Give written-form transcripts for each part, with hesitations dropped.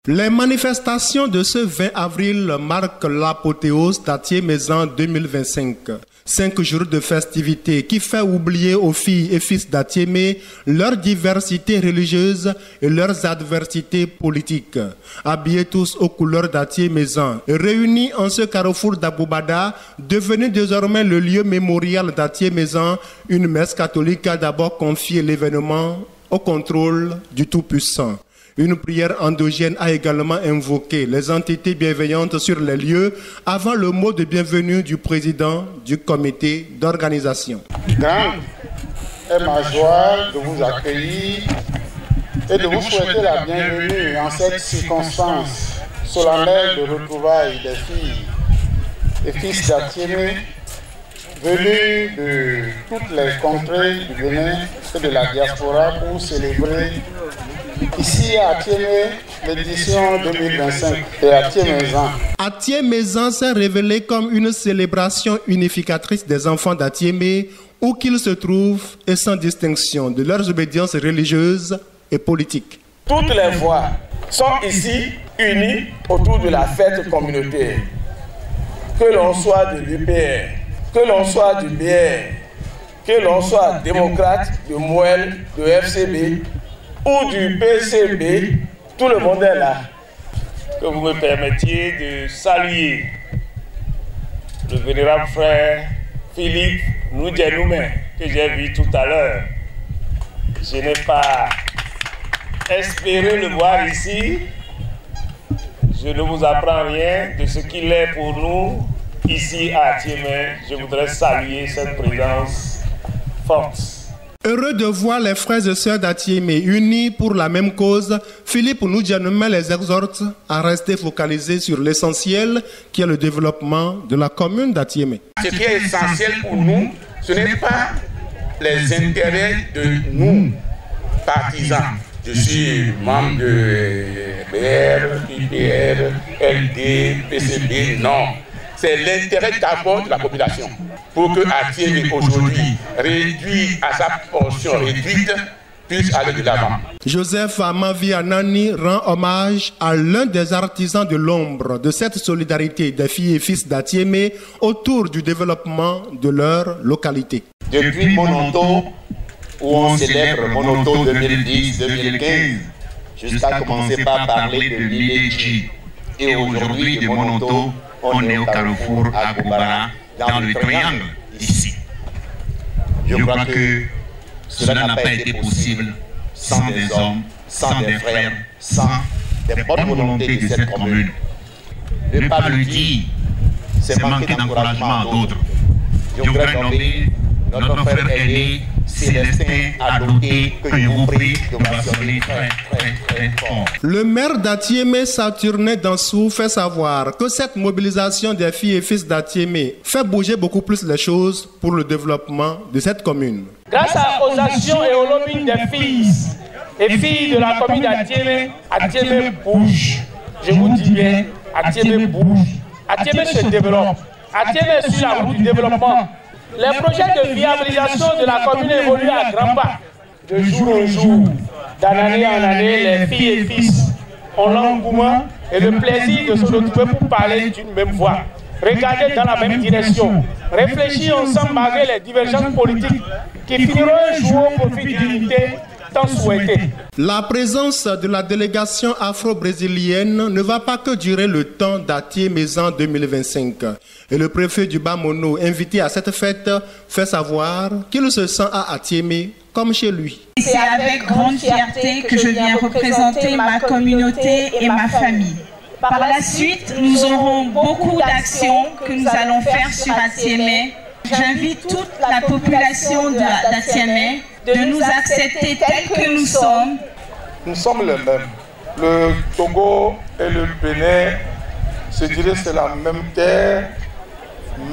Les manifestations de ce 20 avril marquent l'apothéose d'Atié-Maison 2025. 5 jours de festivités qui fait oublier aux filles et fils d'Atiémé leur diversité religieuse et leurs adversités politiques. Habillés tous aux couleurs d'Atié-Maison, réunis en ce carrefour d'Aboubada, devenu désormais le lieu mémorial d'Atié-Maison, une messe catholique a d'abord confié l'événement au contrôle du Tout-Puissant. Une prière endogène a également invoqué les entités bienveillantes sur les lieux avant le mot de bienvenue du président du comité d'organisation. Grande est ma joie de vous accueillir et de vous souhaiter la bienvenue en cette circonstance solennelle de retrouvailles des filles et fils d'Atiémé venus de toutes les contrées du Bénin et de la diaspora pour célébrer ici à Atiémé, l'édition 2025 de Atié-Maison. Atié-Maison s'est révélé comme une célébration unificatrice des enfants d'Atiémé, où qu'ils se trouvent et sans distinction de leurs obédiences religieuses et politiques. Toutes les voix sont ici unies autour de la fête communautaire. Que l'on soit de l'UPR, que l'on soit du BR, que l'on soit démocrate, de MOEL, de FCB, ou du PCB, tout le monde est là. Que vous me permettiez de saluer le vénérable frère Philippe Noudjenoumé, que j'ai vu tout à l'heure. Je n'ai pas espéré le voir ici. Je ne vous apprends rien de ce qu'il est pour nous ici à Atiémé. Je voudrais saluer cette présence forte. Heureux de voir les frères et sœurs d'Atiémé unis pour la même cause, Philippe Noudjenoumé les exhorte à rester focalisés sur l'essentiel qui est le développement de la commune d'Atiémé. Ce qui est essentiel pour nous, ce n'est pas les intérêts de nous, partisans. Je suis membre de BR, IPR, LD, PCB, non. C'est l'intérêt d'abord de la population. Pour que Atiémé aujourd'hui, réduit à sa portion réduite, puisse aller de l'avant. Joseph Amavi Anani rend hommage à l'un des artisans de l'ombre de cette solidarité des filles et fils d'Atiémé autour du développement de leur localité. Depuis Mononto, où on célèbre Mononto 2010-2015, jusqu'à commencer par parler de l'Iléji. Et aujourd'hui, de Mononto, on est au carrefour à Boubara, dans le triangle, ici. Je crois que cela n'a pas été possible sans des hommes, sans des frères, sans des bonnes volontés de cette commune. Ne pas le dire, c'est manquer d'encouragement à d'autres. Je voudrais nommer notre frère aîné, Célestin Adoté, que je vous prie de mentionner très fort. Le maire d'Atiémé, Saturnin Dansou, fait savoir que cette mobilisation des filles et fils d'Atiémé fait bouger beaucoup plus les choses pour le développement de cette commune. Grâce aux actions et au lobbying des fils et filles de la commune d'Atiémé, Atiémé bouge. Je vous dis bien, Atiémé bouge. Atiémé se développe. Atiémé est sur la route du développement. Les projets de viabilisation de la commune évoluent à grands pas. De jour en jour, d'année en année, les filles et fils ont l'engouement et le plaisir de se retrouver pour parler d'une même voix. Regarder dans la même direction. Réfléchir ensemble malgré les divergences politiques qui finiront un jour au profit d'une unité tant souhaitée. La présence de la délégation afro-brésilienne ne va pas que durer le temps d'Atié-Maison 2025. Et le préfet du Bas-Mono, invité à cette fête, fait savoir qu'il se sent à Atiémé comme chez lui. C'est avec grande fierté que je viens représenter ma communauté et ma famille. Par la suite, nous aurons beaucoup d'actions que nous allons faire sur Atiémé. J'invite toute la population d'Atiémé de nous accepter tels que nous sommes. Nous sommes les mêmes. Le Togo et le Bénin, je dirais c'est la même terre,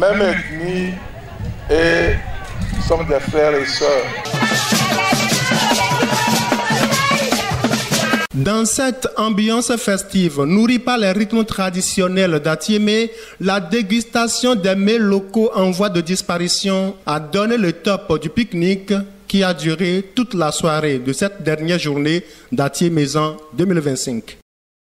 même ethnie, et nous sommes des frères et sœurs. Dans cette ambiance festive, nourrie par les rythmes traditionnels d'Atiémé, la dégustation des mets locaux en voie de disparition a donné le top du pique-nique qui a duré toute la soirée de cette dernière journée d'Atié-Maison 2025.